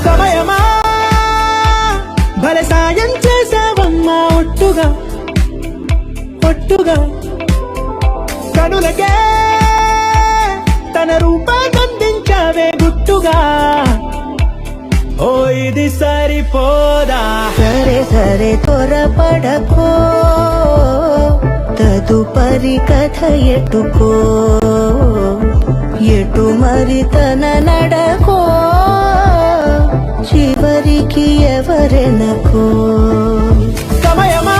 సమయమా భలే సాయం చేసావమ్మా ఒట్టుగా ఒట్టుగా కనులకే తన రూపాన్నందించావే గుట్టుగా ఓ ఇది సరిపోదా సరే సరే త్వరపడకో తదుపరి కథ ఎటుకో ఎటు మరి తన నడకో చివరికి ఎవరెనకో సమయమా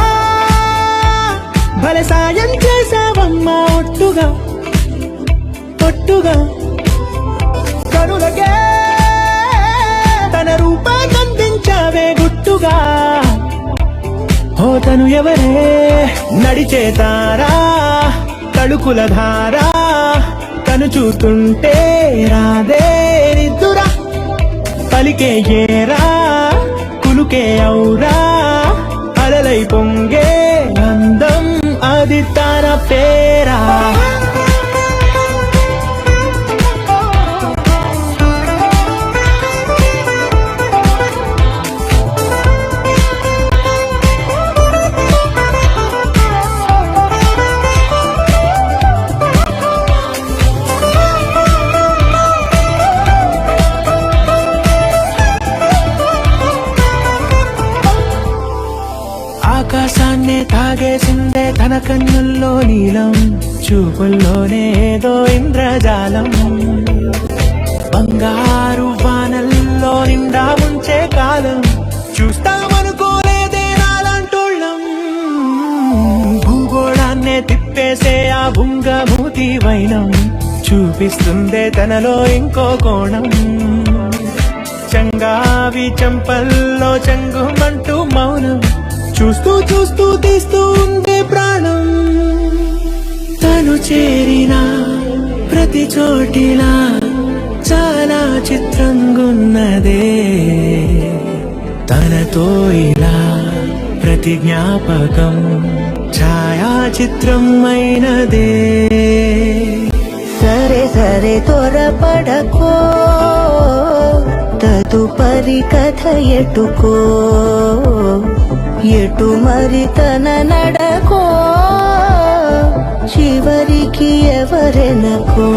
భలే సాయం చేసావమ్మా ఒట్టుగా ఒట్టుగా కనులకే తన రూపాన్నందించావే గుట్టుగా ఓ తను ఎవరే నడిచే తారా తళుకుల ధారా తను చూస్తుంటే రాదే నిద్దురా పలికే ఏరా కులుకే ఔరా అలలై పొంగే అందం అది తన పేరా ఆకాశాన్నే తాగేసిందే తన కన్నుల్లో నీలం చూపుల్లోనే ఏదో ఇంద్రజాలం బంగారు వానల్లో నిండా ముంచే కాలం చూస్తామనుకోలేదే నాలాంటోళ్ళం భూగోళాన్నే తిప్పేసే ఆ భుంగమూతి వైనం చూపిస్తుందే తనలో ఇంకో కోణం చంగావి చంపల్లో చంగుమంటూ మౌనం చూస్తూ చూస్తూ తీస్తూ ఉండే ప్రాణం తను చేరిన ప్రతి చోటిలా చాలా చిత్రంగున్నదే తనతో ఇలా ప్రతి జ్ఞాపకం ఛాయాచిత్రం అయినదే సరే సరే త్వరపడకో తదుపరి కథ ఎటుకో ఎటు మరి తన నడకో చివరికి ఎవరెనకో